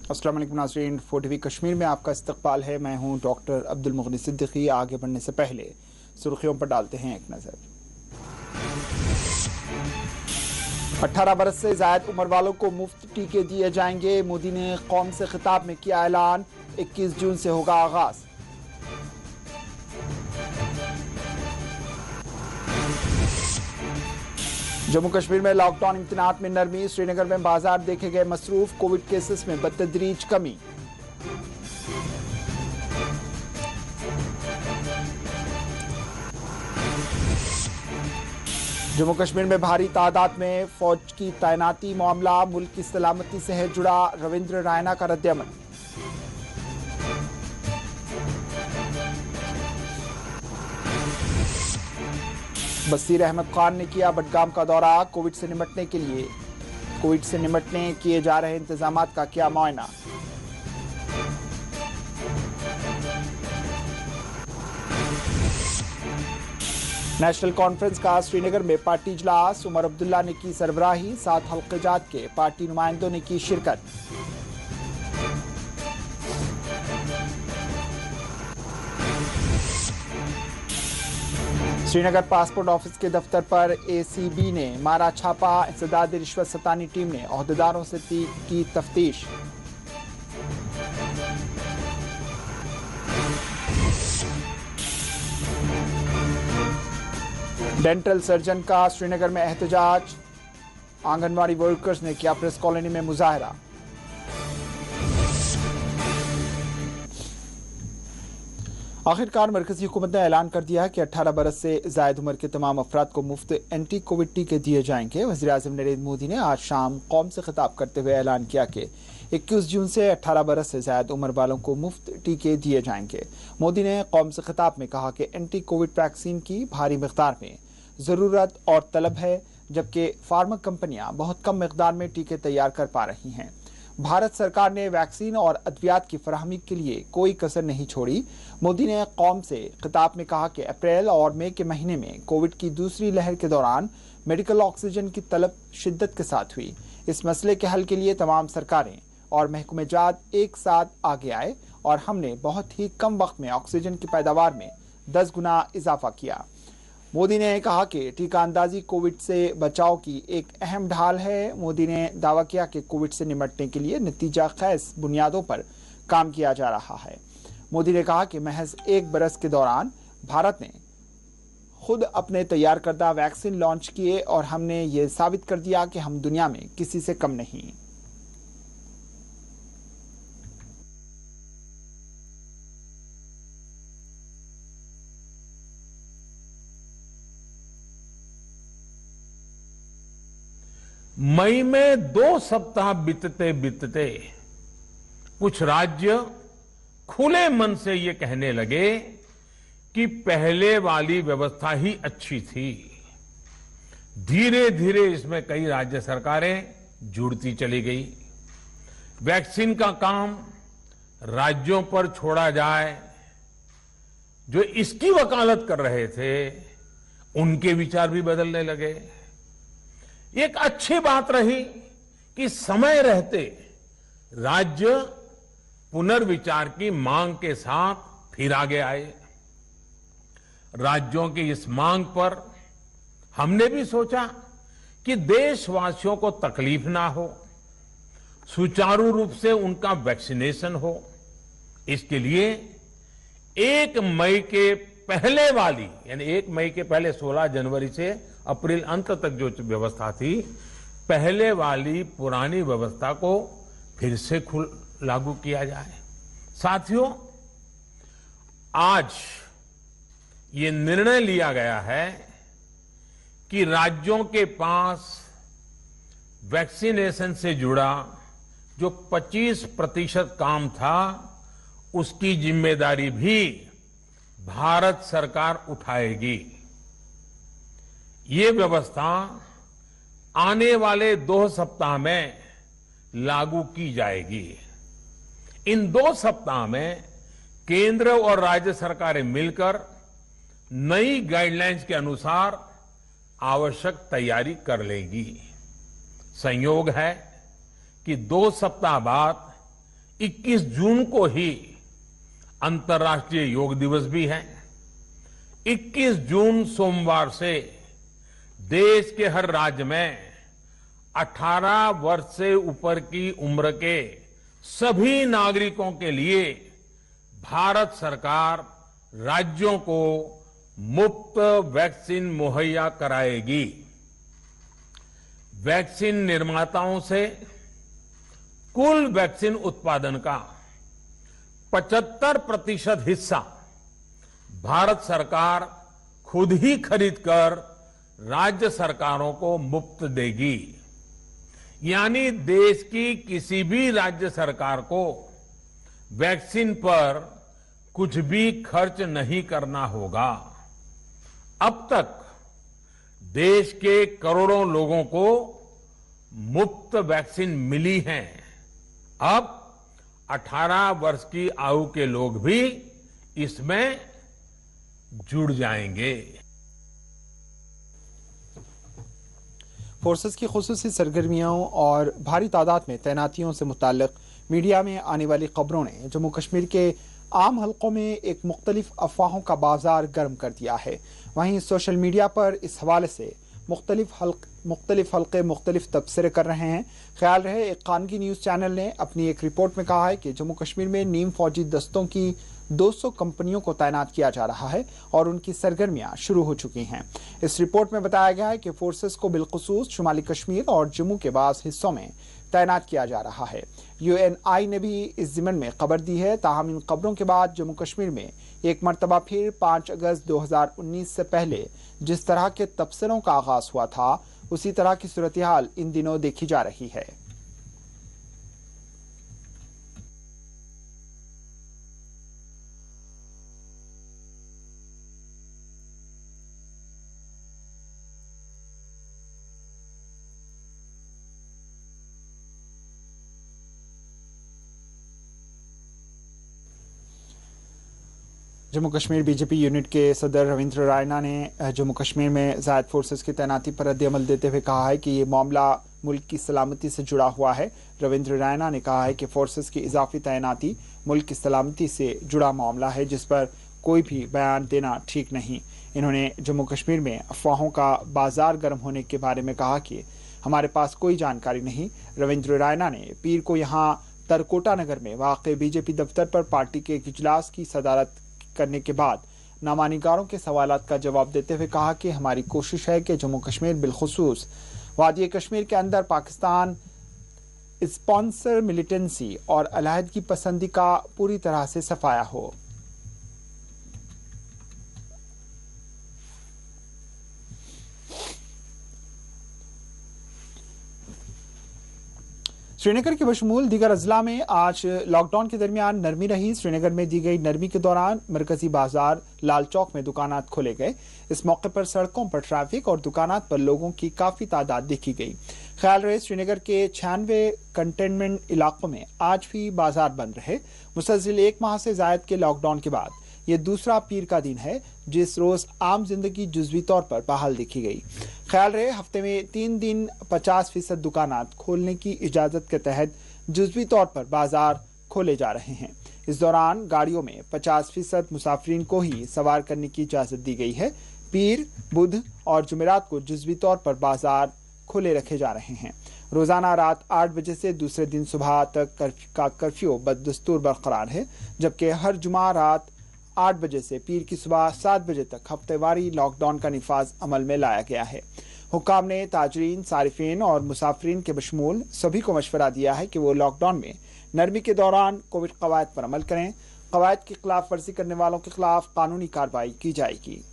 अस्सलाम वालेकुम नाज़रीन, 4 कश्मीर में आपका इस्तकबाल है। मैं हूं डॉक्टर अब्दुल मुगनी सिद्दीकी। आगे बढ़ने से पहले सुर्खियों पर डालते हैं एक नज़र। 18 बरस से ज़ायद उम्र वालों को मुफ्त टीके दिए जाएंगे। मोदी ने कौम से खिताब में किया ऐलान, 21 जून से होगा आगाज। जम्मू कश्मीर में लॉकडाउन इम्तनात में नरमी। श्रीनगर में बाजार देखे गए मसरूफ। कोविड केसेस में बतदरीज कमी। जम्मू कश्मीर में भारी तादाद में फौज की तैनाती मामला। मुल्क की सलामती से है जुड़ा रविंद्र रायना का रद्द-ए-अमल। बसीर अहमद खान ने किया बडगाम का दौरा। कोविड से निपटने किए जा रहे इंतजाम का किया मुआयना। नेशनल कॉन्फ्रेंस का श्रीनगर में पार्टी इजलास। उमर अब्दुल्ला ने की सरबराही। 7 हल्क़े-जात के पार्टी नुमाइंदों ने की शिरकत। श्रीनगर पासपोर्ट ऑफिस के दफ्तर पर एसीबी ने मारा छापा। इंसदाद रिश्वत सतानी टीम ने ओहदेदारों से की तफ्तीश। डेंटल सर्जन का श्रीनगर में एहतजाज। आंगनवाड़ी वर्कर्स ने किया प्रेस कॉलोनी में मुजाहरा। आखिरकार मरकजी हुकूमत ने ऐलान कर दिया कि 18 बरस से जायद उम्र के तमाम अफराद को मुफ्त एंटी कोविड टीके दिए जाएंगे। वज़ीर-ए-आज़म नरेंद्र मोदी ने आज शाम कौम से खिताब करते हुए ऐलान किया कि 21 जून से 18 बरस से जायद उम्र वालों को मुफ्त टीके दिए जाएंगे। मोदी ने कौम से खिताब में कहा कि एंटी कोविड वैक्सीन की भारी मिकदार में ज़रूरत और तलब है, जबकि फार्मा कंपनियां बहुत कम मिकदार में टीके तैयार कर पा रही हैं। भारत सरकार ने वैक्सीन और अद्वियात की फराहमी के लिए कोई कसर नहीं छोड़ी। मोदी ने कौम से खिताब में कहा कि अप्रैल और मई के महीने में कोविड की दूसरी लहर के दौरान मेडिकल ऑक्सीजन की तलब शिद्दत के साथ हुई। इस मसले के हल के लिए तमाम सरकारें और महकमे-जात एक साथ आगे आए और हमने बहुत ही कम वक्त में ऑक्सीजन की पैदावार में 10 गुना इजाफा किया। मोदी ने कहा कि टीका अंदाजी कोविड से बचाव की एक अहम ढाल है। मोदी ने दावा किया कि कोविड से निपटने के लिए नतीजा खैज बुनियादों पर काम किया जा रहा है। मोदी ने कहा कि महज 1 बरस के दौरान भारत ने खुद अपने तैयार करदा वैक्सीन लॉन्च किए और हमने ये साबित कर दिया कि हम दुनिया में किसी से कम नहीं। मई में 2 सप्ताह बीतते बीतते कुछ राज्य खुले मन से ये कहने लगे कि पहले वाली व्यवस्था ही अच्छी थी। धीरे धीरे इसमें कई राज्य सरकारें जुड़ती चली गई। वैक्सीन का काम राज्यों पर छोड़ा जाए। जो इसकी वकालत कर रहे थे उनके विचार भी बदलने लगे। एक अच्छी बात रही कि समय रहते राज्य पुनर्विचार की मांग के साथ फिर आगे आए। राज्यों की इस मांग पर हमने भी सोचा कि देशवासियों को तकलीफ ना हो, सुचारू रूप से उनका वैक्सीनेशन हो। इसके लिए 1 मई के पहले वाली यानी 1 मई के पहले 16 जनवरी से अप्रैल अंत तक जो व्यवस्था थी, पहले वाली पुरानी व्यवस्था को फिर से लागू किया जाए। साथियों, आज ये निर्णय लिया गया है कि राज्यों के पास वैक्सीनेशन से जुड़ा जो 25% काम था, उसकी जिम्मेदारी भी भारत सरकार उठाएगी। ये व्यवस्था आने वाले 2 सप्ताह में लागू की जाएगी। इन 2 सप्ताह में केंद्र और राज्य सरकारें मिलकर नई गाइडलाइंस के अनुसार आवश्यक तैयारी कर लेंगी। संयोग है कि 2 सप्ताह बाद 21 जून को ही अंतर्राष्ट्रीय योग दिवस भी है। 21 जून सोमवार से देश के हर राज्य में 18 वर्ष से ऊपर की उम्र के सभी नागरिकों के लिए भारत सरकार राज्यों को मुफ्त वैक्सीन मुहैया कराएगी। वैक्सीन निर्माताओं से कुल वैक्सीन उत्पादन का 75% हिस्सा भारत सरकार खुद ही खरीदकर राज्य सरकारों को मुफ्त देगी। यानी देश की किसी भी राज्य सरकार को वैक्सीन पर कुछ भी खर्च नहीं करना होगा। अब तक देश के करोड़ों लोगों को मुफ्त वैक्सीन मिली है। अब 18 वर्ष की आयु के लोग भी इसमें जुड़ जाएंगे। फोर्सेस की खुसूसी सरगर्मियों और भारी तादाद में तैनातियों से मुताल्लिक मीडिया में आने वाली खबरों ने जम्मू कश्मीर के आम हलकों में एक मुख्तलिफ अफवाहों का बाजार गर्म कर दिया है। वहीं सोशल मीडिया पर इस हवाले से मुख्तलिफ हल्के मुख्तलिफ तबसरे कर रहे हैं। ख्याल रहे एक खानगी न्यूज़ चैनल ने अपनी एक रिपोर्ट में कहा है कि जम्मू कश्मीर में नीम फौजी दस्तों की 200 कंपनियों को तैनात किया जा रहा है और उनकी सरगर्मियां शुरू हो चुकी हैं। इस रिपोर्ट में बताया गया है कि फोर्सेस को बिलखुसूस शुमाली कश्मीर और जम्मू के बाज़ हिस्सों में तैनात किया जा रहा है। UNI ने भी इस ज़िमन में खबर दी है। ताहम इन खबरों के बाद जम्मू कश्मीर में एक मरतबा फिर 5 अगस्त 2019 से पहले जिस तरह के तबसरों का आगाज हुआ था उसी तरह की सूरत हाल इन दिनों देखी जा रही है। जम्मू कश्मीर बीजेपी यूनिट के सदर रविंद्र रायना ने जम्मू कश्मीर में ज़ायद फोर्सेस की तैनाती पर रद्द-ए-अमल देते हुए कहा है कि ये मामला मुल्क की सलामती से जुड़ा हुआ है। रविंद्र रायना ने कहा है कि फोर्सेस की इजाफी तैनाती मुल्क की सलामती से जुड़ा मामला है जिस पर कोई भी बयान देना ठीक नहीं। इन्होंने जम्मू कश्मीर में अफवाहों का बाजार गर्म होने के बारे में कहा कि हमारे पास कोई जानकारी नहीं। रविंद्र रायना ने पीर को यहाँ तरकोटा नगर में वाक़ बीजेपी दफ्तर पर पार्टी के एक इजलास की सदारत करने के बाद नामानिगारों के सवालात का जवाब देते हुए कहा कि हमारी कोशिश है कि जम्मू कश्मीर बिलखुसूस वादी कश्मीर के अंदर पाकिस्तान स्पॉन्सर मिलिटेंसी और अलहदगी पसंदी का पूरी तरह से सफाया हो। श्रीनगर के बशमूल दीगर अजला में आज लॉकडाउन के दरमियान नरमी रही। श्रीनगर में दी गई नरमी के दौरान मरकजी बाजार लाल चौक में दुकानात खोले गए। इस मौके पर सड़कों पर ट्रैफिक और दुकानात पर लोगों की काफी तादाद देखी गई। ख्याल रहे श्रीनगर के 96 कंटेनमेंट इलाकों में आज भी बाजार बंद रहे। मुसलसिल 1 माह से जायद के लॉकडाउन के बाद ये दूसरा पीर का दिन है जिस रोज आम जिंदगी जुज़वी तौर पर बहाल देखी गई। ख्याल रहे हफ्ते में 3 दिन 50% दुकानात खोलने की इजाजत के तहत जुज़वी तौर पर बाजार खोले जा रहे हैं। इस दौरान गाड़ियों में 50% मुसाफिरीन को ही सवार करने की इजाजत दी गई है। पीर, बुध और जुमेरात को जुज़वी तौर पर बाजार खुले रखे जा रहे हैं। रोजाना रात 8 बजे से दूसरे दिन सुबह तक का कर्फ्यू बदस्तूर बरकरार है, जबकि हर जुमा रात 8 बजे से पीर की सुबह 7 बजे तक हफ्तेवारी लॉकडाउन का निफाज अमल में लाया गया है। हुक्काम ने ताजरीन, सारिफीन और मुसाफिरीन के बशमूल सभी को मशवरा दिया है कि वो लॉकडाउन में नरमी के दौरान कोविड कवायद पर अमल करें। कवायद की खिलाफ वर्जी करने वालों के खिलाफ कानूनी कार्रवाई की जाएगी।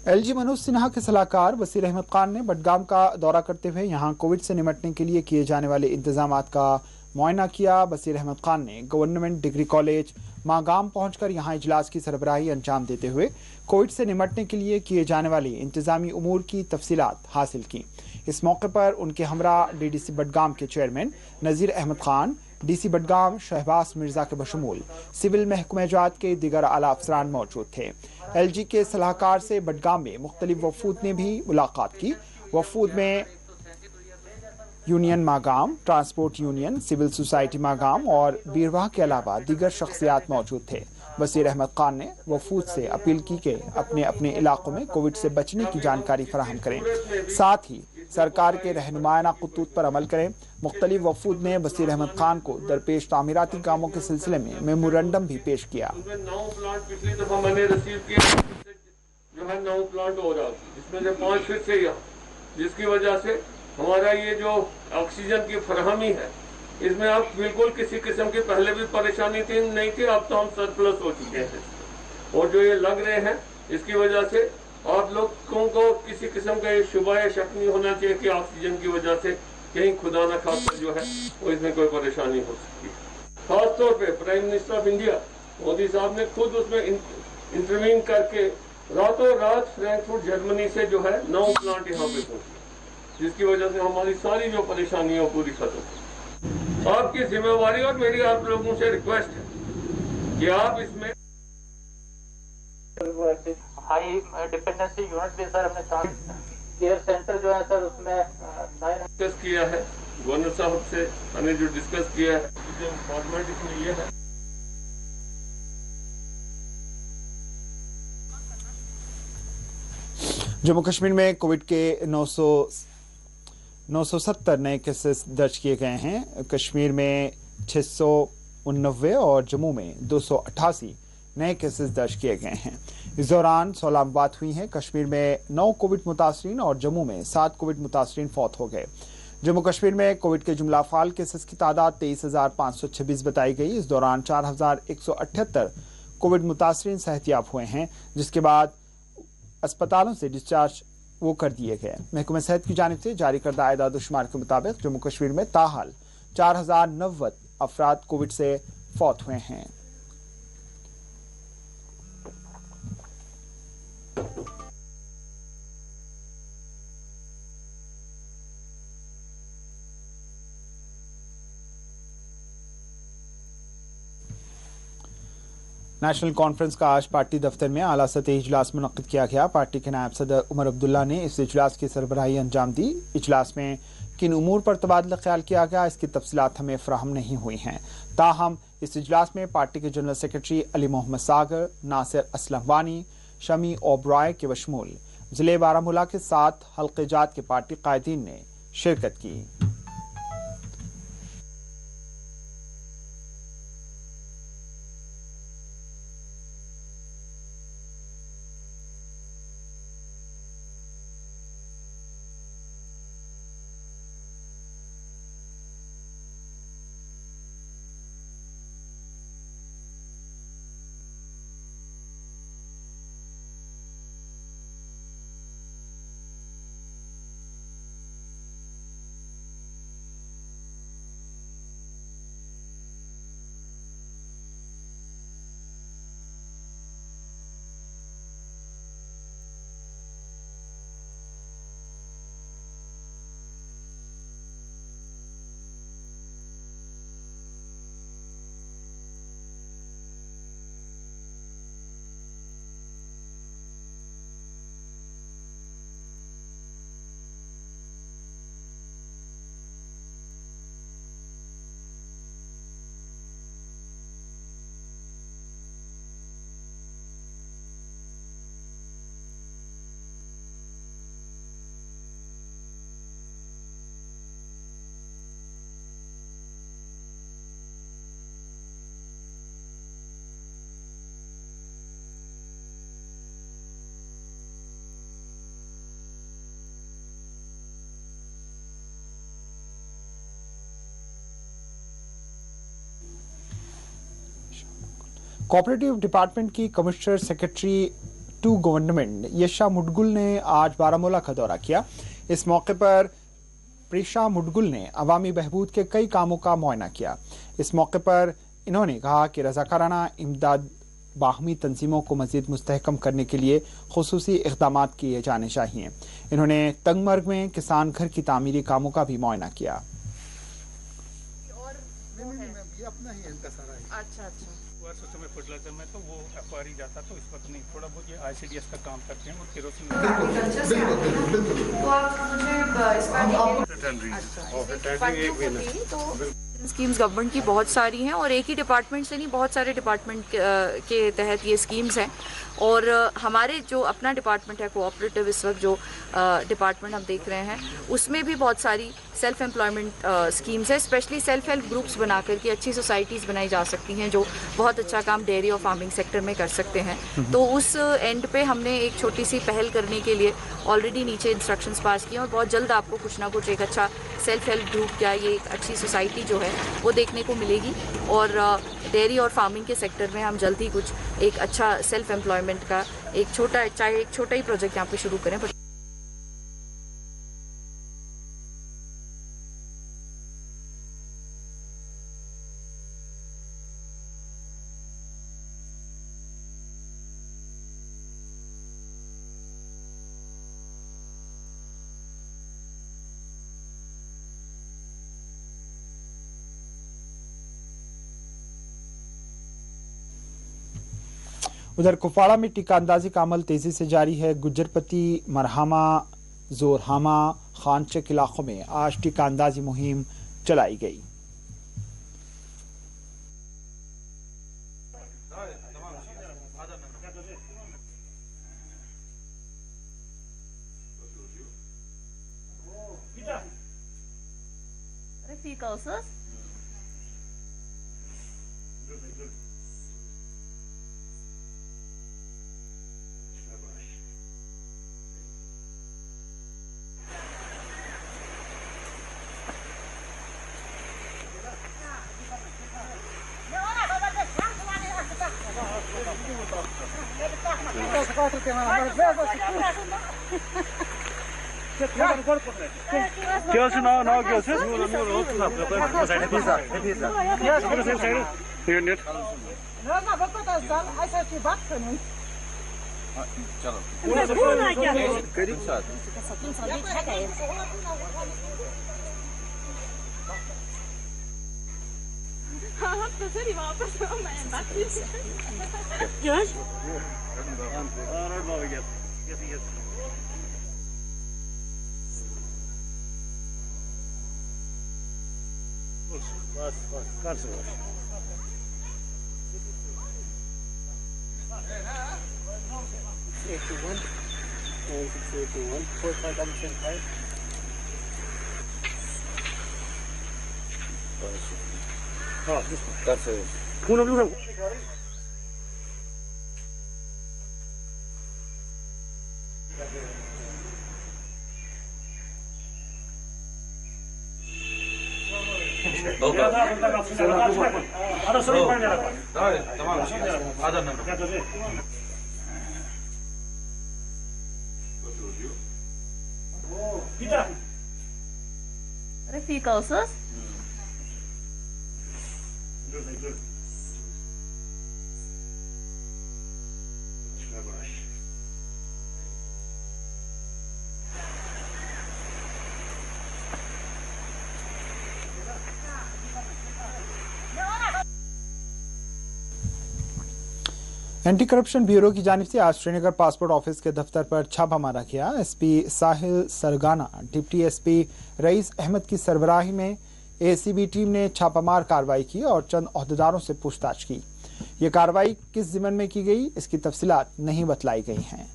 LG मनोज सिन्हा के सलाहकार वसीर अहमद खान ने बडगाम का दौरा करते हुए यहां कोविड से निपटने के लिए किए जाने वाले इंतजामात का मुआयना किया। बसीर अहमद खान ने गवर्नमेंट डिग्री कॉलेज मागाम पहुंचकर यहां इजलास की सरबराही अंजाम देते हुए कोविड से निपटने के लिए किए जाने वाली इंतजामी उमूर की तफसीलात हासिल की। इस मौके पर उनके हमरा डीडीसी बडगाम के चेयरमैन नज़ीर अहमद खान, डीसी बडगाम शहबाज मिर्जा के बशमूल सिविल महकमे जात के दीगर आला अफसरान मौजूद थे। LG के सलाहकार से बडगाम में मुख्तलिफ वफूद ने भी मुलाकात की। वफूद में union Magam, transport union, civil society Magam और बीरवाह के अलावा दीगर शख्सियात मौजूद थे। बसीर अहमद खान ने वफूद से अपील की कि अपने अपने इलाकों में कोविड से बचने की जानकारी फराहम करें, साथ ही सरकार के रहनुमायाना खतूत पर अमल करें। मुख्तलिफ वफूद ने बसीर अहमद खान को दरपेश तामीराती कामों के सिलसिले में मेमोरेंडम भी पेश किया। 9 प्लांट पिछली दफा मैंने रिसीव किया, जो है 9 प्लांट हो रहा, जिसमें से 5 फिर से यहाँ, जिसकी वजह से हमारा ये जो ऑक्सीजन की फरहमी है, इसमें अब बिल्कुल किसी किस्म की पहले भी परेशानी नहीं थी, अब तो हम सरप्लस हो चुके हैं। और जो ये लग रहे हैं, इसकी वजह से आप लोगों को किसी किस्म का ये शुबा या शक नहीं होना चाहिए कि ऑक्सीजन की वजह से कहीं खुदा न खास्ता जो है वो इसमें कोई परेशानी हो सकती है। खास तौर पे prime minister of India Modi साहब ने खुद उसमें इंटरवीन करके रातों रात फ्रैंकफर्ट जर्मनी से जो है 9 प्लांट यहाँ पे पहुंचे, जिसकी वजह से हमारी सारी जो परेशानी है पूरी खत्म हो। आपकी जिम्मेवारी और मेरी आप लोगों से रिक्वेस्ट है कि आप इसमें हाई डिपेंडेंसी यूनिट भी सर हमने केयर सेंटर जो है सर उसमें डिस्कस किया है गवर्नर साहब से, हमने जो डिस्कस किया है फॉर्मेट इसमें ये है। जम्मू कश्मीर में कोविड के 970 नए केसेस दर्ज किए गए हैं। कश्मीर में 689 और जम्मू में 288 नए केसेस दर्ज किए गए हैं। इस दौरान 16 बात हुई हैं। कश्मीर में 9 कोविड मुतासरीन और जम्मू में 7 कोविड मुतासरीन फौत हो गए। जम्मू कश्मीर में कोविड के जुमला फाल केसेस की तादाद 23,526 बताई गई। इस दौरान 4,178 कोविड मुतासरीन सेहतियाब हुए हैं, जिसके बाद अस्पतालों से डिस्चार्ज वो कर दिए गए। महकमा सेहत की जानिब से जारी करदा आदाद शुमार के मुताबिक जम्मू कश्मीर में ताहाल 4,090 अफराद कोविड से फौत हुए हैं। नेशनल कॉन्फ्रेंस का आज पार्टी दफ्तर में आला सतही इजलास मुनक्किद किया गया। पार्टी के नायब सदर उमर अब्दुल्ला ने इस इजलास की सरबराही अंजाम दी। इजलास में किन उमूर पर तबादला ख्याल किया गया, इसकी तफसीलात हमें फराहम नहीं हुई हैं। ताहम इस इजलास में पार्टी के जनरल सेक्रेटरी अली मोहम्मद सागर, नासिर असलम वानी, शमी ओबराय के बशमूल जिले बारामूला के 7 हल्के जात के पार्टी कायदीन ने शिरकत की। कोऑपरेटिव डिपार्टमेंट की कमिश्नर सेक्रेटरी टू गवर्नमेंट यशा मुडगुल ने आज बारामूला का दौरा किया। इस मौके पर प्रेशा मुडगुल ने अवामी बहबूद के कई कामों का मुआयना किया। इस मौके पर इन्होंने कहा कि रज़ाकाराना इमदाद बाहमी तंजीमों को मजीद मुस्तहकम करने के लिए खुसूसी इक़दाम किए जाने चाहिए। इन्होंने तंगमर्ग में किसान घर की तामीरी कामों का भी मुआयना किया। अच्छा उस समय फर्टिलाइजर में तो वो एफआर ही जाता, तो इस वक्त नहीं, थोड़ा बहुत ये आईसीडीएस का काम करते हैं और केरोसिन। स्कीम्स गवर्नमेंट की बहुत सारी हैं और एक ही डिपार्टमेंट से नहीं, बहुत सारे डिपार्टमेंट के तहत ये स्कीम्स हैं। और हमारे जो अपना डिपार्टमेंट है कोऑपरेटिव, इस वक्त जो डिपार्टमेंट हम देख रहे हैं उसमें भी बहुत सारी सेल्फ एम्प्लॉयमेंट स्कीम्स है। स्पेशली सेल्फ हेल्प ग्रुप्स बना करके अच्छी सोसाइटीज़ बनाई जा सकती हैं जो बहुत अच्छा काम डेयरी और फार्मिंग सेक्टर में कर सकते हैं। तो उस एंड पे हमने एक छोटी सी पहल करने के लिए ऑलरेडी नीचे इंस्ट्रक्शंस पास किए और बहुत जल्द आपको कुछ ना कुछ एक अच्छा सेल्फ हेल्प ग्रुप या ये एक अच्छी सोसाइटी जो है वो देखने को मिलेगी। और डेयरी और फार्मिंग के सेक्टर में हम जल्द ही कुछ एक अच्छा सेल्फ एम्प्लॉयमेंट का एक छोटा, चाहे एक छोटा ही प्रोजेक्ट यहाँ पे शुरू करें। उधर कुपवाड़ा में टीका अंदाजी का अमल तेजी से जारी है। गुज्जरपति, मरहामा, जोरहामा, खानचक इलाकों में आज टीका अंदाजी मुहिम चलाई गई। क्या सुनाओ ना क्या से बस कर सो Rafika usus? Anti corruption bureau की जानिब से आज श्रीनगर पासपोर्ट ऑफिस के दफ्तर पर छापा मारा गया। एसपी साहिल सरगाना, डिप्टी एसपी रईस अहमद की सरबराही में एसीबी टीम ने छापामार कार्रवाई की और चंद ओहदेदारों से पूछताछ की। ये कार्रवाई किस ज़िम्मन में की गई, इसकी तफसीलात नहीं बतलाई गई हैं।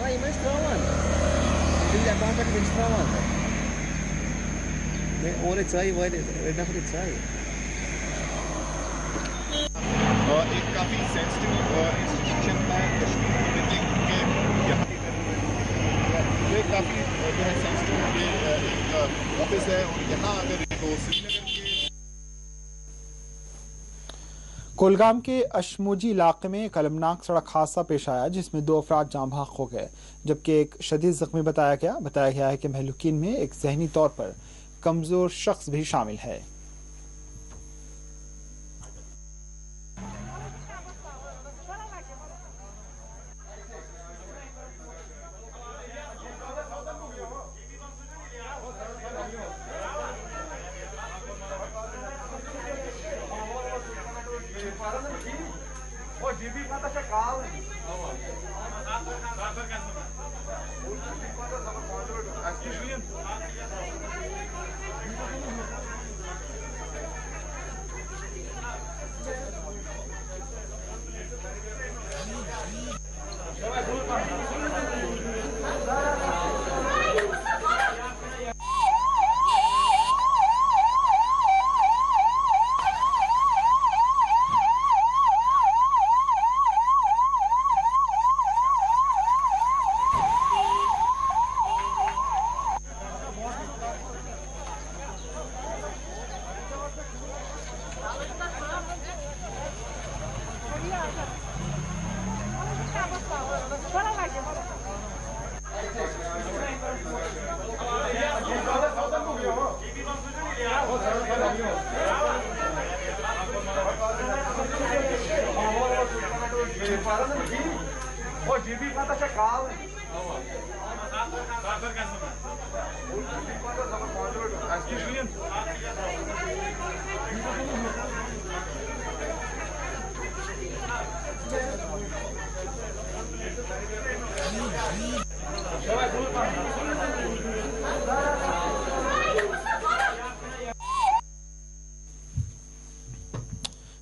Vai, mas estralando. Filha da puta que vem estralando. और चाहिए वो नफरत चाहिए एक काफ़ी सेंसिटिव इंस्टीट्यूशन है कश्मीर की मीटिंग के यहाँ ये काफ़ी जो है सेंसिटिव एक ऑफिस है और यहाँ अगर तो श्रीनगर के कुलगाम के अशमोजी इलाके में एक अलमनाक सड़क हादसा पेश आया जिसमें 2 अफराद जाँ बहक हो गए जबकि एक शदीद जख्मी बताया गया है कि महलूकीन में एक जहनी तौर पर कमजोर शख्स भी शामिल है।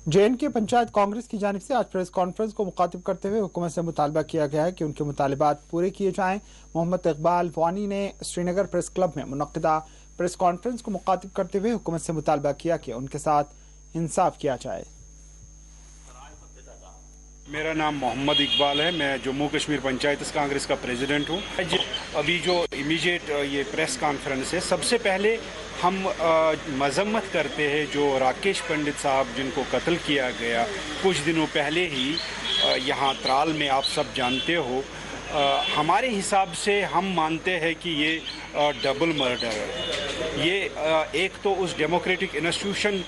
जे.एन.के पंचायत कांग्रेस की जानिब से आज प्रेस कॉन्फ्रेंस को मुखातिब करते हुए हुकूमत से मुतालबा किया गया है कि उनके मुतालिबात पूरे किए जाएं। मोहम्मद इकबाल वानी ने श्रीनगर प्रेस क्लब में मुनक्किदा प्रेस कॉन्फ्रेंस को मुखातिब करते हुए हुकूमत से मुतालबा किया कि उनके साथ इंसाफ किया जाए। मेरा नाम मोहम्मद इकबाल है, मैं जम्मू कश्मीर पंचायत कांग्रेस का प्रेसिडेंट हूँ। अभी जो इमीडिएट ये प्रेस कॉन्फ्रेंस है, सबसे पहले हम मजम्मत करते हैं जो राकेश पंडित साहब जिनको कत्ल किया गया कुछ दिनों पहले ही यहाँ त्राल में, आप सब जानते हो। हमारे हिसाब से हम मानते हैं कि ये डबल मर्डर है। ये एक तो उस डेमोक्रेटिक इंस्टीट्यूशन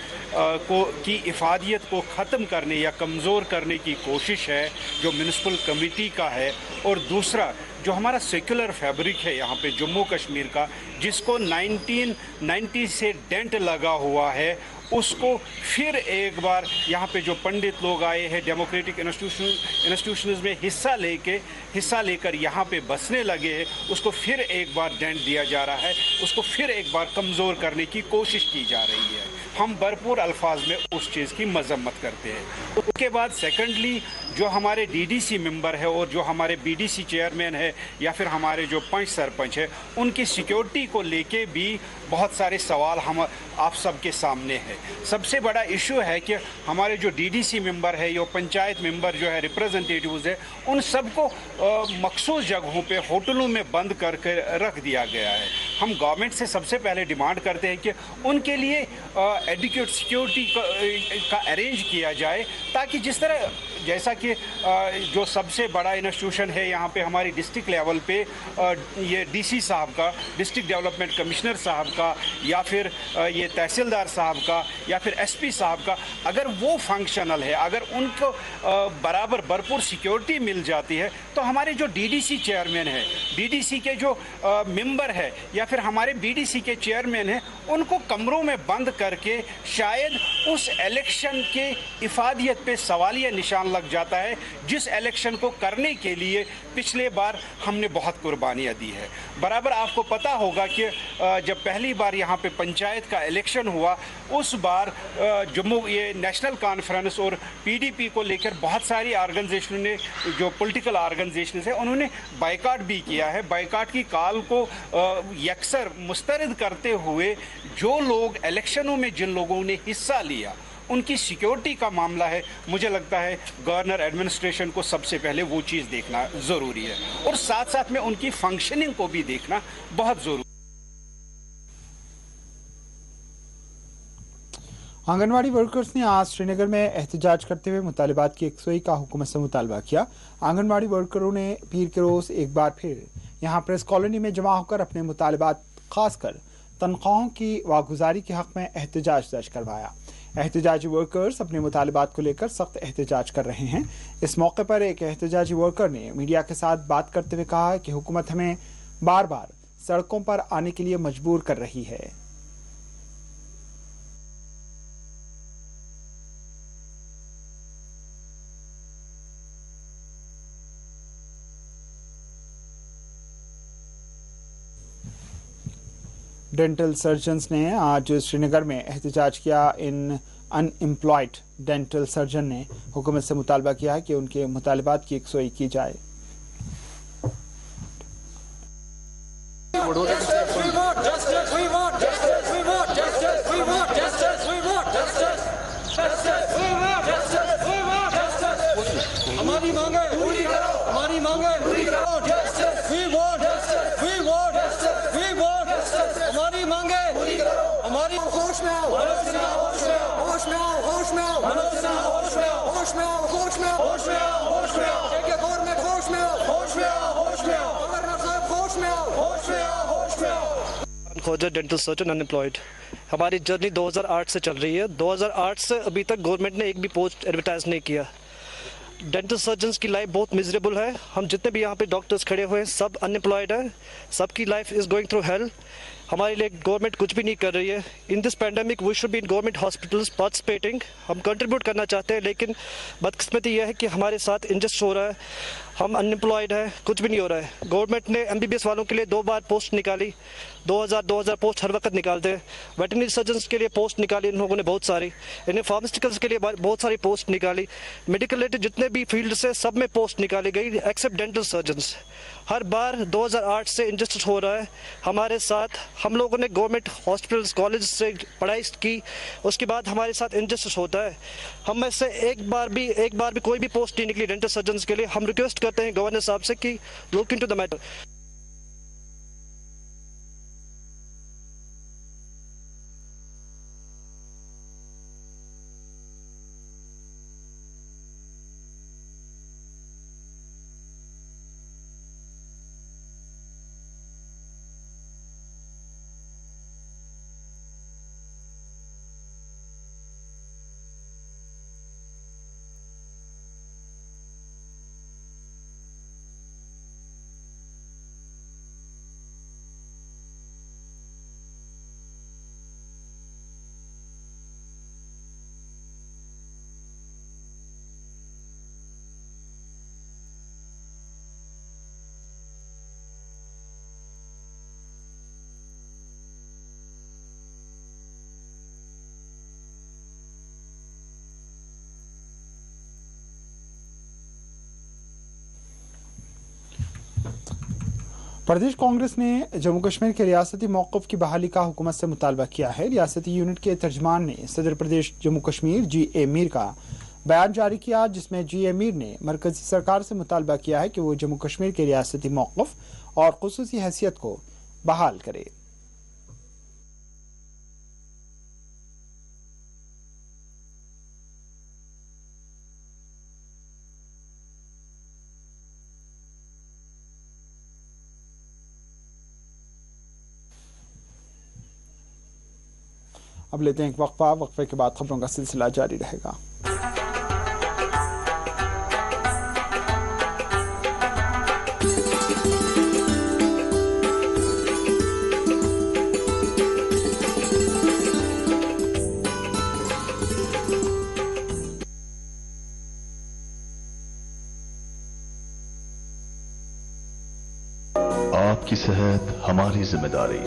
की इफादियत को ख़त्म करने या कमज़ोर करने की कोशिश है जो म्यूनिसिपल कमेटी का है, और दूसरा जो हमारा सेक्युलर फैब्रिक है यहाँ पे जम्मू कश्मीर का, जिसको 1990 से डेंट लगा हुआ है, उसको फिर एक बार यहाँ पे जो पंडित लोग आए हैं डेमोक्रेटिक इंस्टीट्यूशंस में हिस्सा लेकर यहाँ पे बसने लगे हैं, उसको फिर एक बार डेंट दिया जा रहा है, उसको फिर एक बार कमज़ोर करने की कोशिश की जा रही है। हम भरपूर अल्फाज में उस चीज़ की मजम्मत करते हैं। उसके बाद सेकेंडली जो हमारे डीडीसी मेंबर है और जो हमारे बीडीसी चेयरमैन है या फिर हमारे जो पंच सरपंच है, उनकी सिक्योरिटी को लेके भी बहुत सारे सवाल हम आप सबके सामने है। सबसे बड़ा इशू है कि हमारे जो डीडीसी मेंबर है, यो पंचायत मेंबर जो है, रिप्रेजेंटेटिव्स है, उन सबको मखसूस जगहों पे होटलों में बंद करके रख दिया गया है। हम गवर्नमेंट से सबसे पहले डिमांड करते हैं कि उनके लिए एडिक्वेट सिक्योरिटी का अरेंज किया जाए, ताकि जिस तरह जैसा कि जो सबसे बड़ा इंस्टीट्यूशन है यहाँ पे हमारी डिस्ट्रिक्ट लेवल पे ये डीसी साहब का, डिस्ट्रिक्ट डेवलपमेंट कमिश्नर साहब का, या फिर ये तहसीलदार साहब का, या फिर एसपी साहब का, अगर वो फंक्शनल है, अगर उनको बराबर भरपूर सिक्योरिटी मिल जाती है, तो हमारे जो डीडीसी चेयरमैन है, डीडीसी के जो मेंबर है, या फिर हमारे बीडीसी के चेयरमैन हैं, उनको कमरों में बंद करके शायद उस इलेक्शन के इफादियत पे सवालिया निशान लग जाता है, जिस इलेक्शन को करने के लिए पिछले बार हमने बहुत कुर्बानियां दी है। बराबर आपको पता होगा कि जब पहली बार यहाँ पे पंचायत का इलेक्शन हुआ, उस बार जम्मू ये नेशनल कॉन्फ्रेंस और पीडीपी को लेकर बहुत सारी ऑर्गेनाइजेशनों ने, जो पॉलिटिकल ऑर्गेनाइजेशंस है, उन्होंने बायकॉट भी किया है। बायकॉट की कॉल को यकसर मुस्तरद करते हुए जो लोग इलेक्शनों में जिन लोगों ने हिस्सा लिया उनकी सिक्योरिटी का मामला है, मुझे लगता है गवर्नर एडमिनिस्ट्रेशन को सबसे पहले वो चीज़ देखना ज़रूरी है और साथ साथ में उनकी फंक्शनिंग को भी देखना बहुत ज़रूरी। आंगनवाड़ी वर्कर्स ने आज श्रीनगर में एहतजाज करते हुए मुतालिबात की यकसुई का हुकूमत से मुतालबा किया। आंगनवाड़ी वर्करों ने पीर के रोज़ एक बार फिर यहाँ प्रेस कॉलोनी में जमा होकर अपने मुतालिबात, खासकर तनख्वाहों की वागुजारी के हक में एहतजाज दर्ज करवाया। एहतजाजी वर्कर्स अपने मुतालिबात को लेकर सख्त एहतजाज कर रहे हैं। इस मौके पर एक एहतजाजी वर्कर ने मीडिया के साथ बात करते हुए कहा कि हुकूमत हमें बार बार सड़कों पर आने के लिए मजबूर कर रही है। डेंटल सर्जन्स ने आज श्रीनगर में एहतजाज किया। इन अनएम्प्लॉयड डेंटल सर्जन ने हुकूमत से मुतालबा किया है कि उनके मुतालिबात की यकसुई की जाए। हमारी मांगे पूरी करो, हमारी मांगे पूरी करो, हमारी मांगे पूरी करो, हमारी होश में आओ, होश में आओ, होश में आओ, होश में आओ, होश में आओ, होश में आओ, होश में आओ, होश में आओ, होश में आओ, होश में आओ, ठीक है गवर्नमेंट होश में आओ, होश में आओ, होश में आओ, गवर्नर साहब होश में आओ, होश में आओ, होश में आओ। खोजा डेंटल सर्जन अनएम्प्लॉयड। हमारी जर्नी 2008 से चल रही है। 2008 से अभी तक गवर्नमेंट ने एक भी पोस्ट एडवर्टाइज नहीं किया। डेंटल सर्जन्स की लाइफ बहुत मिजरेबल है। हम जितने भी यहाँ पे डॉक्टर्स खड़े हुए हैं सब अनएम्प्लॉयड हैं, सबकी life is going through hell. हमारे लिए गवर्नमेंट कुछ भी नहीं कर रही है। In this pandemic we should be in government hospitals participating. हम कंट्रीब्यूट करना चाहते हैं, लेकिन बदकिस्मती यह है कि हमारे साथ इनजस्ट हो रहा है। हम अनएम्प्लॉयड हैं, कुछ भी नहीं हो रहा है। गवर्नमेंट ने एमबीबीएस वालों के लिए 2 बार पोस्ट निकाली, 2000 पोस्ट हर वक्त निकालते हैं। वेटरनरी सर्जन्स के लिए पोस्ट निकाली इन लोगों ने बहुत सारी। इन्हें फार्मास्यूटिकल्स के लिए बहुत सारी पोस्ट निकाली। मेडिकल रिलेटेड जितने भी फील्ड से सब में पोस्ट निकाली गई एक्सेप्ट डेंटल सर्जन्स। हर बार 2008 से इंजस्टिस हो रहा है हमारे साथ। हम लोगों ने गवर्नमेंट हॉस्पिटल्स कॉलेज से पढ़ाई की, उसके बाद हमारे साथ इंजस्टिस होता है। हम में से एक बार भी कोई भी पोस्ट नहीं निकली डेंटल सर्जन्स के लिए। हम रिक्वेस्ट करते हैं गवर्नर साहब से कि लुक इनटू द मैटर। प्रदेश कांग्रेस ने जम्मू कश्मीर के रियासती मौक़िफ़ की बहाली का हुकूमत से मुतालबा किया है। रियासती यूनिट के तर्जमान ने सदर प्रदेश जम्मू कश्मीर जी.ए. मीर का बयान जारी किया, जिसमें जी.ए. मीर ने मरकजी सरकार से मुतालबा किया है कि वो जम्मू कश्मीर के रियासती मौक़िफ़ और ख़ुसूसी हैसियत को बहाल करे। अब लेते हैं एक वक्फा। वक्फे के बाद खबरों का सिलसिला जारी रहेगा। आपकी सेहत हमारी जिम्मेदारी।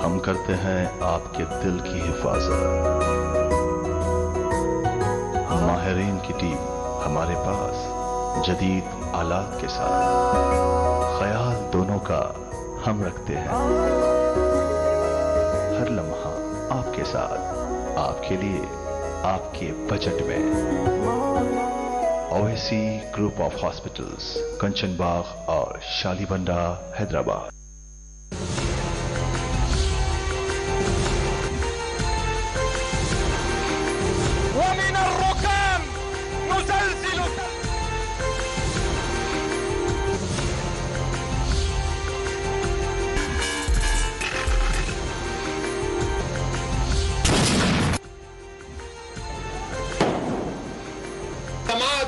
हम करते हैं आपके दिल की हिफाजत। माहिरीन की टीम हमारे पास जदीद आलात के साथ। ख्याल दोनों का हम रखते हैं। हर लम्हा आपके साथ, आपके लिए, आपके बजट में। ओएसी ग्रुप ऑफ हॉस्पिटल्स, कंचन बाग और शालीबंडा, हैदराबाद।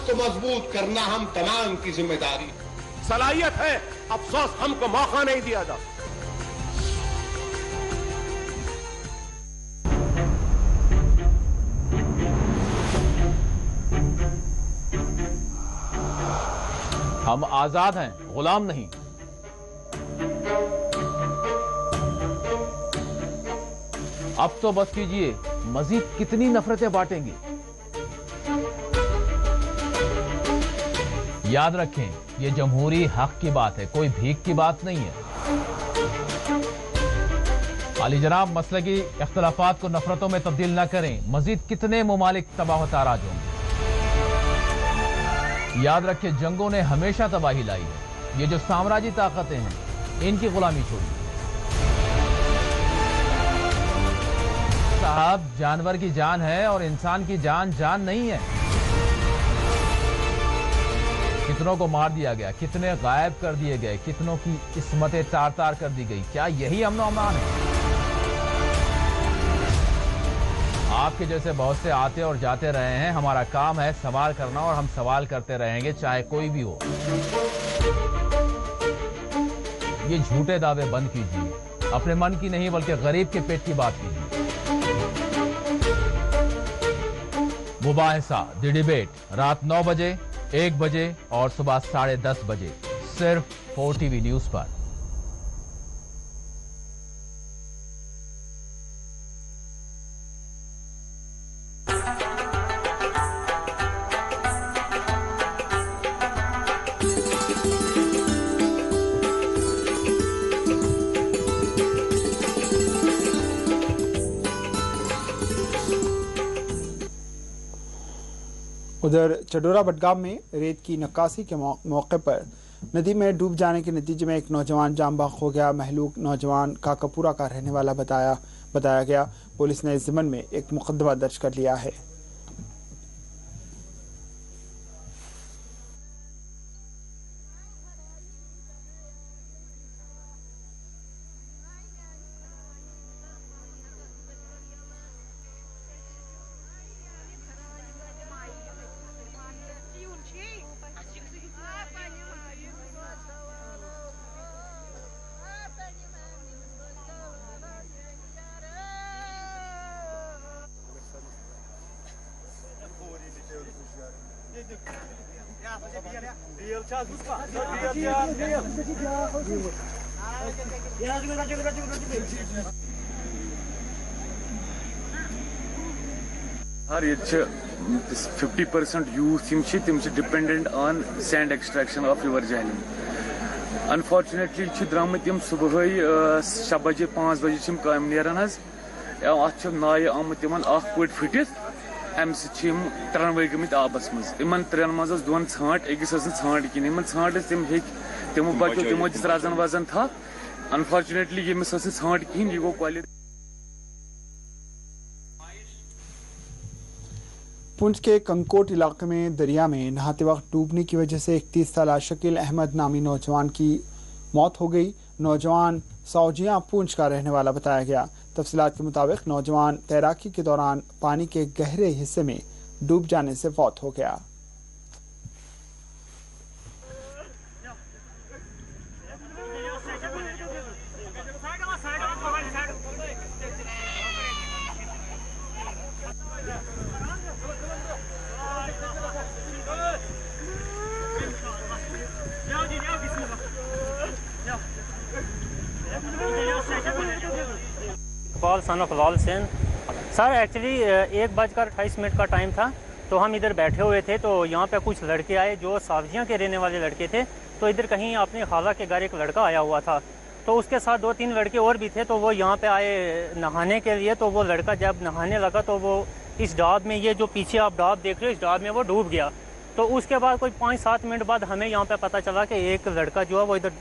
को मजबूत करना हम तमाम की जिम्मेदारी। सलाहियत है, अफसोस हमको मौका नहीं दिया जाता। हम आजाद हैं, गुलाम नहीं। अब तो बस कीजिए, मजीद कितनी नफरतें बांटेंगे। याद रखें, ये जमहूरी हक की बात है, कोई भीख की बात नहीं है। आली जनाब, मसले की इख्तलाफात को नफरतों में तब्दील न करें। मजीद कितने मुमालिक तबाह ताराज होंगे। याद रखें, जंगों ने हमेशा तबाही लाई है। ये जो साम्राज्य ताकतें हैं, इनकी गुलामी छोड़िए। साहब, जानवर की जान है और इंसान की जान जान नहीं है। कितनों को मार दिया गया, कितने गायब कर दिए गए, कितनों की इस्मतें तार तार कर दी गई। क्या यही अमन अमान है? आपके जैसे बहुत से आते और जाते रहे हैं। हमारा काम है सवाल करना और हम सवाल करते रहेंगे, चाहे कोई भी हो। ये झूठे दावे बंद कीजिए। अपने मन की नहीं बल्कि गरीब के पेट की बात कीजिए। मुबाहिसा द डिबेट रात 9 बजे, 1 बजे और सुबह 10:30 बजे, सिर्फ 4TV न्यूज पर। उधर चडोरा बडगाम में रेत की नक्काशी के मौके पर नदी में डूब जाने के नतीजे में एक नौजवान जाम बहक हो गया। महलूक नौजवान काकापुरा का रहने वाला बताया गया। पुलिस ने इस ज़िम्मन में एक मुकदमा दर्ज कर लिया है। हर ये 50% यूथ तिम dependent on sand extraction of river Jhelum. Unfortunately द्रामत सुबह 6 बजे 5 बजे काम नेरान अत नाय आमुत पट फुटित अम त्रन वरी गमित आबस मज त्रेन मज 2 छांट अकिस छांट कह छांट तमो बचो तमो दिस रजन वजन था। अनफॉर्चुनेटली यमिस छांट कहें यह गो कॉलेज। पुंछ के कंकोट इलाके में दरिया में नहाते वक्त डूबने की वजह से 31 साला शकील अहमद नामी नौजवान की मौत हो गई। नौजवान सौजिया पुंछ का रहने वाला बताया गया। तफसीलात के मुताबिक नौजवान तैराकी के दौरान पानी के गहरे हिस्से में डूब जाने से फौत हो गया। Son of Lal Sen. Sir actually 1:28 का टाइम था, तो हम इधर बैठे हुए थे, तो यहाँ पे कुछ लड़के आए जो सावजियाँ के रहने वाले लड़के थे। तो इधर कहीं अपने खाला के घर एक लड़का आया हुआ था, तो उसके साथ 2-3 लड़के और भी थे, तो वो यहाँ पे आए नहाने के लिए। तो वो लड़का जब नहाने लगा तो वो इस डाब में, ये जो पीछे आप डाब देख रहे हो, इस डाब में वो डूब गया। तो उसके बाद कोई 5-7 मिनट बाद हमें यहाँ पे पता चला कि एक लड़का जो है वो इधर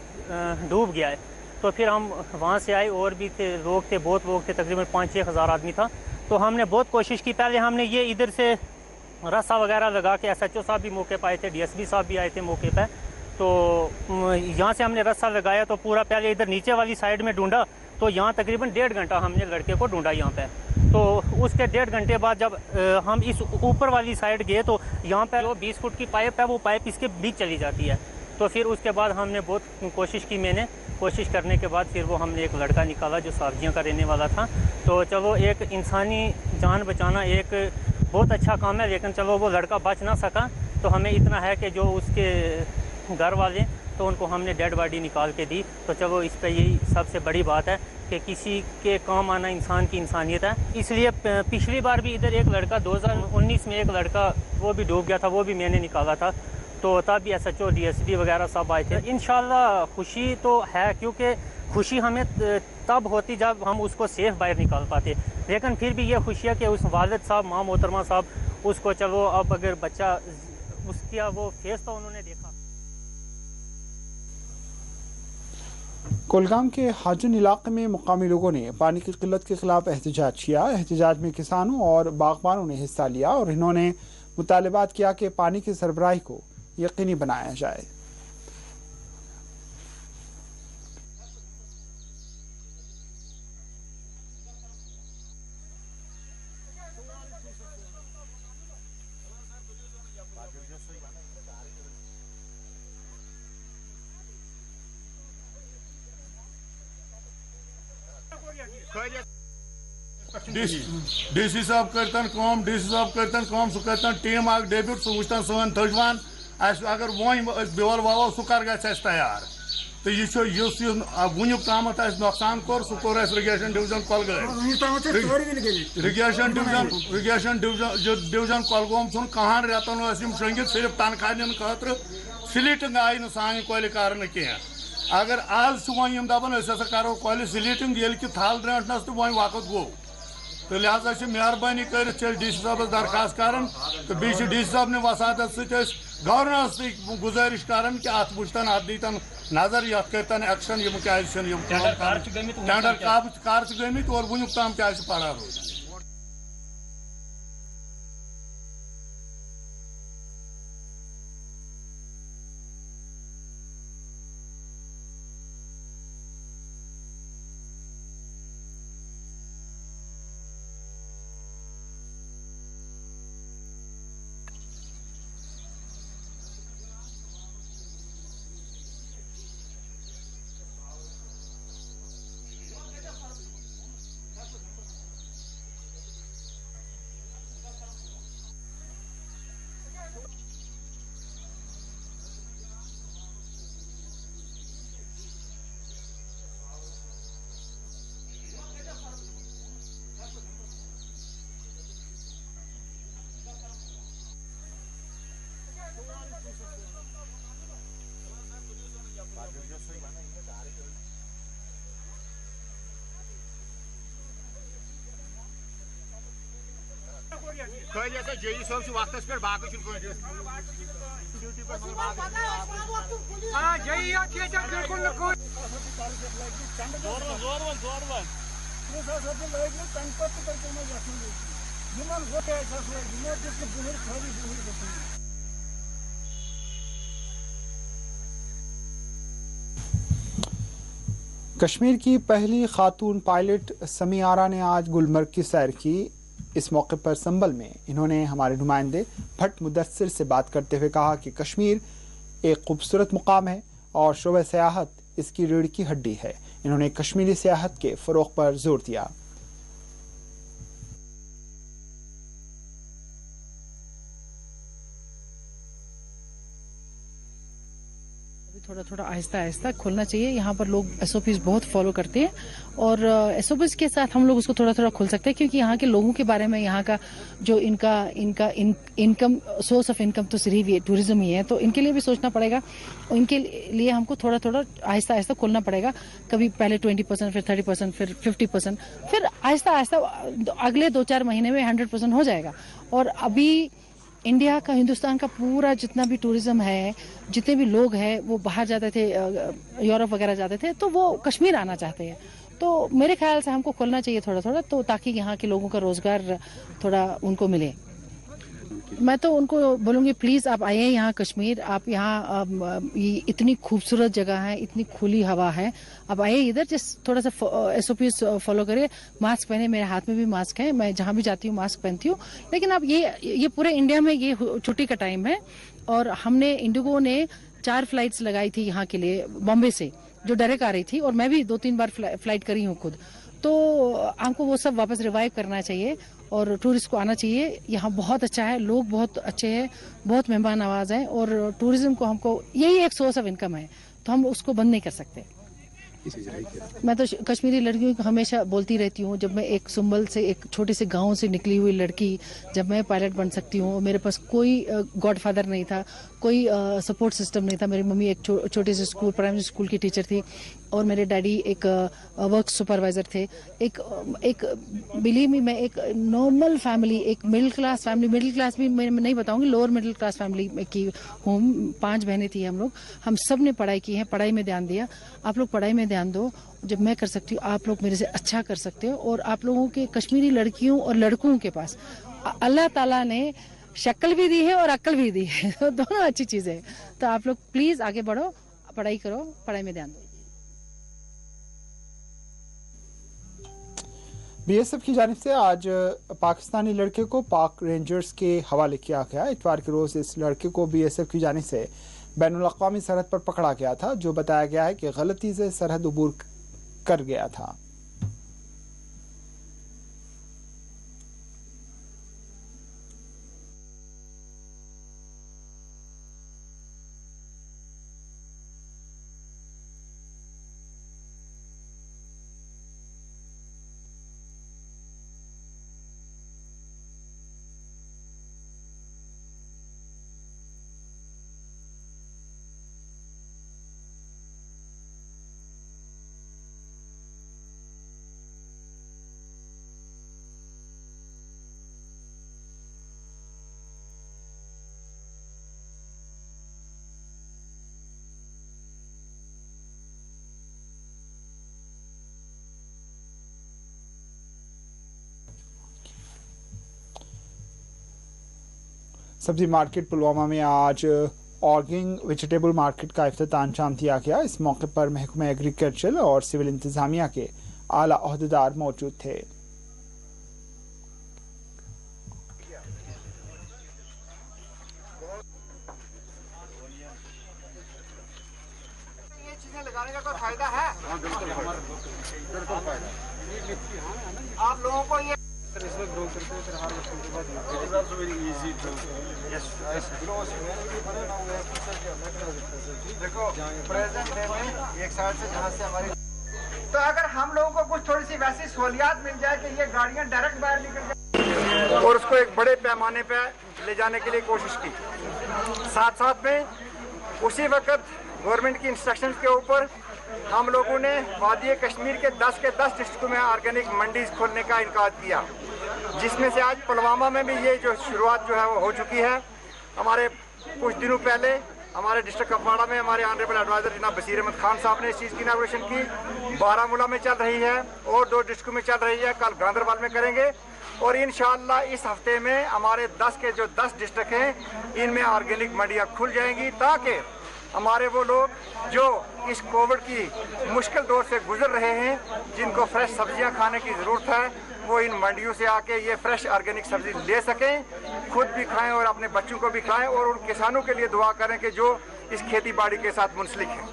डूब गया है। तो फिर हम वहाँ से आए, और भी थे लोग थे, बहुत लोग थे, तकरीबन 5-6 हज़ार आदमी था। तो हमने बहुत कोशिश की, पहले हमने ये इधर से रस्सा वगैरह लगा के, SHO साहब भी मौके पर आए थे, DSP साहब भी आए थे मौके पर। तो यहाँ से हमने रस्सा लगाया, तो पूरा पहले इधर नीचे वाली साइड में ढूंढा, तो यहाँ तकरीबन 1.5 घंटा हमने लड़के को ढूंढा यहाँ पे। तो उसके 1.5 घंटे बाद जब हम इस ऊपर वाली साइड गए, तो यहाँ पे जो 20 फुट की पाइप है, वो पाइप इसके बीच चली जाती है। तो फिर उसके बाद हमने बहुत कोशिश की, मैंने कोशिश करने के बाद फिर वो हमने एक लड़का निकाला जो सावजियाँ का रहने वाला था। तो चलो, एक इंसानी जान बचाना एक बहुत अच्छा काम है, लेकिन चलो वो लड़का बच ना सका। तो हमें इतना है कि जो उसके घर वाले, तो उनको हमने डेड बॉडी निकाल के दी। तो चलो, इस पर यही सबसे बड़ी बात है कि किसी के काम आना इंसान की इंसानियत है। इसलिए पिछली बार भी इधर एक लड़का 2019 में एक लड़का वो भी डूब गया था, वो भी मैंने निकाला था। तो तब भी SHO DSP वगैरह सब आए थे। इंशाल्लाह खुशी तो है, क्योंकि खुशी हमें तब होती जब हम उसको सेफ बाहर निकाल पाते। लेकिन फिर भी ये खुशी है कि उस वालिद साहब, माँ मोहतरमा साहब, उसको चलो अब अगर बच्चा उसका वो फेस तो उन्होंने देखा। कुलगाम के हाजुन इलाके में मुकामी लोगों ने पानी की किल्लत के खिलाफ एहतजाज किया। एहतजाज में किसानों और बागबानों ने हिस्सा लिया और इन्होंने मुतालबात किया कि पानी की सरबराही को यकीनी बनाया जाए। DC साहब करतन काम, DC साहब करतन काम, सह करतन टीम आग डेब्यूट, सह वुचतन सन थजवान, अगर वन बेल वावो सह कर गस तैयार। तो यह वुनुक ताम नुकसान कोर, सह core irrigation division irrigation division Kulgam छुन कहन रेतन शंगित सिर्फ तनख्वाह दिन खतर स्लीटिंग आई न सान कोयले कर कह। अगर आज वन दपान हसा करो कोयले स्लीटिंग ये कि थल ड्रांटनस तो वन वक्त गो। तो लिहाजा मेहरबानी कर DC साहब दरखास्त कर, तो बीच DC साहब ने वसात गवर्नरस गुजारिश कर कि अत वुचतन अत दीतन नजर ये करतन एक्शन यम क्या टेंडर कर गमित और वुनुक ताम क्या पड़ा रोज। JE साहब वक्त पे बाकी कश्मीर की पहली खातून पायलट समी आरा ने आज गुलमर्ग की सैर की। इस मौके पर संबल में इन्होंने हमारे नुमाइंदे भट्ट मुदस्सिर से बात करते हुए कहा कि कश्मीर एक खूबसूरत मुकाम है और शोबे सियाहत इसकी रीढ़ की हड्डी है। इन्होंने कश्मीरी सियाहत के फरोग पर जोर दिया। थोड़ा थोड़ा आहिस्ता आहिस्ता खुलना चाहिए। यहाँ पर लोग SOPs बहुत फॉलो करते हैं और SOPs के साथ हम लोग उसको थोड़ा थोड़ा खोल सकते हैं, क्योंकि यहाँ के लोगों के बारे में, यहाँ का जो इनका इनकम सोर्स ऑफ इनकम तो सिर्फ ये टूरिज्म ही है, तो इनके लिए भी सोचना पड़ेगा। इनके लिए हमको थोड़ा थोड़ा आहिस्ता आहिस्ता खोलना पड़ेगा। कभी पहले 20%, फिर 30%, फिर 50%, फिर आहिस्ता आहिस्ता अगले 2-4 महीने में 100% हो जाएगा। और अभी इंडिया का, हिंदुस्तान का पूरा जितना भी टूरिज्म है, जितने भी लोग हैं वो बाहर जाते थे, यूरोप वगैरह जाते थे, तो वो कश्मीर आना चाहते हैं। तो मेरे ख्याल से हमको खोलना चाहिए थोड़ा थोड़ा, तो ताकि यहाँ के लोगों का रोजगार थोड़ा उनको मिले। मैं तो उनको बोलूँगी प्लीज़ आप आइए यहाँ कश्मीर। आप यहाँ ये इतनी खूबसूरत जगह है, इतनी खुली हवा है, आप आइए इधर। जस्ट थोड़ा सा SOPs फॉलो करिए, मास्क पहने। मेरे हाथ में भी मास्क है, मैं जहाँ भी जाती हूँ मास्क पहनती हूँ। लेकिन अब ये पूरे इंडिया में ये छुट्टी का टाइम है और हमने इंडिगो ने 4 फ्लाइट्स लगाई थी यहाँ के लिए बॉम्बे से, जो डायरेक्ट आ रही थी, और मैं भी 2-3 बार फ्लाइट करी हूँ खुद। तो हमको वो सब वापस रिवाइव करना चाहिए और टूरिस्ट को आना चाहिए। यहाँ बहुत अच्छा है, लोग बहुत अच्छे हैं, बहुत मेहमान नवाज हैं, और टूरिज्म को हमको यही एक सोर्स ऑफ इनकम है, तो हम उसको बंद नहीं कर सकते। मैं तो कश्मीरी लड़कियों को हमेशा बोलती रहती हूँ, जब मैं एक सुंबल से, एक छोटे से गांव से निकली हुई लड़की, जब मैं पायलट बन सकती हूँ। मेरे पास कोई गॉडफादर नहीं था, कोई सपोर्ट सिस्टम नहीं था। मेरी मम्मी एक छोटे से स्कूल, प्राइमरी स्कूल की टीचर थी, और मेरे डैडी एक वर्क सुपरवाइजर थे। एक बिलीव मी, मैं एक नॉर्मल फैमिली, एक middle class family, middle class भी मैं नहीं बताऊंगी, लोअर मिडिल क्लास फैमिली की हूँ। 5 बहनें थी हम लोग, हम सब ने पढ़ाई की है, पढ़ाई में ध्यान दिया। आप लोग पढ़ाई में ध्यान दो, जब मैं कर सकती हूँ आप लोग मेरे से अच्छा कर सकते हो। और आप लोगों के कश्मीरी लड़कियों और लड़कों के पास अल्लाह ताला ने शक्ल भी दी है और अक्ल भी दी है, तो दोनों अच्छी चीज़ें हैं। तो आप लोग प्लीज़ आगे बढ़ो, पढ़ाई करो, पढ़ाई में ध्यान दो। BSF की जानिब से आज पाकिस्तानी लड़के को पाक रेंजर्स के हवाले किया गया। इतवार के रोज इस लड़के को BSF की जानिब से बैनुल अक़वामी सरहद पर पकड़ा गया था, जो बताया गया है कि गलती से सरहद अबूर कर गया था। सब्जी मार्केट पुलवामा में आज ऑर्गेनिक वेजिटेबल मार्केट का इफ्तिताम दिया गया। इस मौके पर महकमा एग्रीकल्चर और सिविल इंतजामिया के आला ओहदेदार मौजूद थे। ये चीजें लगाने का कोई फायदा है? आप लोगों को ये इसमें ग्रो करते हैं, फिर हार्वेस्टिंग के बाद देखो प्रेजेंट डे में एक साइड से जहाँ से हमारी, तो अगर हम लोगों को कुछ थोड़ी सी वैसी सहूलियात मिल जाए कि ये गाड़ियाँ डायरेक्ट बाहर निकल जाए, और उसको एक बड़े पैमाने पे ले जाने के लिए कोशिश की। साथ साथ में उसी वक्त गवर्नमेंट की इंस्ट्रक्शंस के ऊपर हम लोगों ने वादी कश्मीर के 10 के 10 डिस्ट्रिक्टों में ऑर्गेनिक मंडीज खोलने का इनकार किया, जिसमें से आज पुलवामा में भी ये जो शुरुआत जो है वो हो चुकी है। हमारे कुछ दिनों पहले हमारे डिस्ट्रिक्ट कपवाड़ा में हमारे ऑनरेबल एडवाइजर जनाब बशीर अहमद खान साहब ने इस चीज़ की इनॉग्रेशन की। बारामूला में चल रही है और 2 डिस्ट्रिक्टों में चल रही है, कल गांधरबल में करेंगे, और इंशाअल्लाह इस हफ्ते में हमारे 10 के जो 10 डिस्ट्रिक्ट हैं इनमें ऑर्गेनिक मंडियाँ खुल जाएंगी, ताकि हमारे वो लोग जो इस कोविड की मुश्किल दौर से गुजर रहे हैं, जिनको फ्रेश सब्जियां खाने की ज़रूरत है, वो इन मंडियों से आके ये फ्रेश ऑर्गेनिक सब्जी ले सकें, खुद भी खाएं और अपने बच्चों को भी खाएं, और उन किसानों के लिए दुआ करें कि जो इस खेती बाड़ी के साथ मुंसलिक हैं।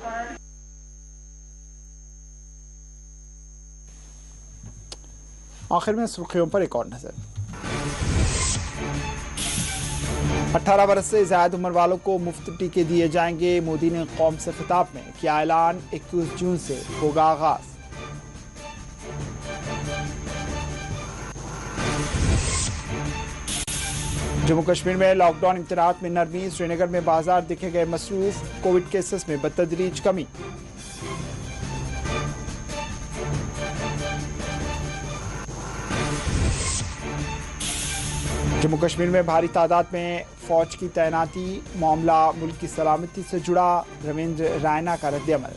आखिर में सुर्खियों पर एक और नजर। 18 बरस से ज्यादा उम्र वालों को मुफ्त टीके दिए जाएंगे। मोदी ने कौम से खिताब में किया ऐलान, 21 जून से होगा आगाज। जम्मू कश्मीर में लॉकडाउन इम्तनात में नरमी, श्रीनगर में बाजार दिखे गए मसरूफ, कोविड केसेस में बतदरीज कमी। जम्मू कश्मीर में भारी तादाद में फौज की तैनाती, मामला मुल्क की सलामती से जुड़ा, रविंद्र रैना का रद्द-ए-अमल।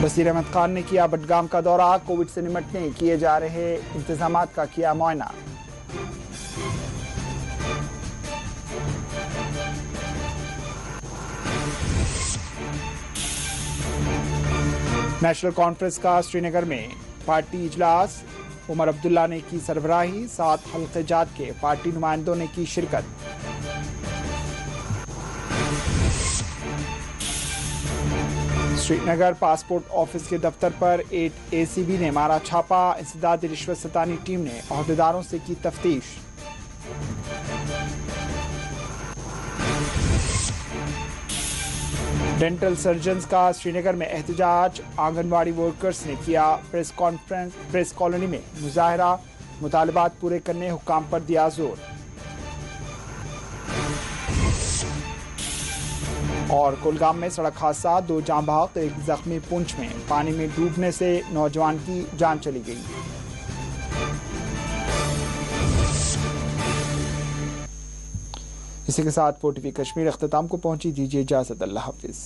बशीर अहमद खान ने किया बडगाम का दौरा, कोविड से निपटने किए जा रहे इंतजामात का किया मुआयना। नेशनल कॉन्फ्रेंस का श्रीनगर में पार्टी इजलास, उमर अब्दुल्ला ने की सरबराही, 7 हल्के जात के पार्टी नुमाइंदों ने की शिरकत। श्रीनगर पासपोर्ट ऑफिस के दफ्तर पर एसीबी ने मारा छापा, इंसदादी रिश्वत सतानी टीम ने अहदेदारों से की तफ्तीश। डेंटल सर्जन्स का श्रीनगर में एहतजाज, आंगनवाड़ी वर्कर्स ने किया प्रेस कॉन्फ्रेंस, प्रेस कॉलोनी में मुजाहरा, मुतालबात पूरे करने हुक्काम पर दिया जोर। और कुलगाम में सड़क हादसा, 2 जाँ बहक, 1 जख्मी। पुंछ में पानी में डूबने से नौजवान की जान चली गई। इसी के साथ 4TV कश्मीर अख्ताम को पहुंची। दीजिए इजाजत, अल्लाह हाफिज।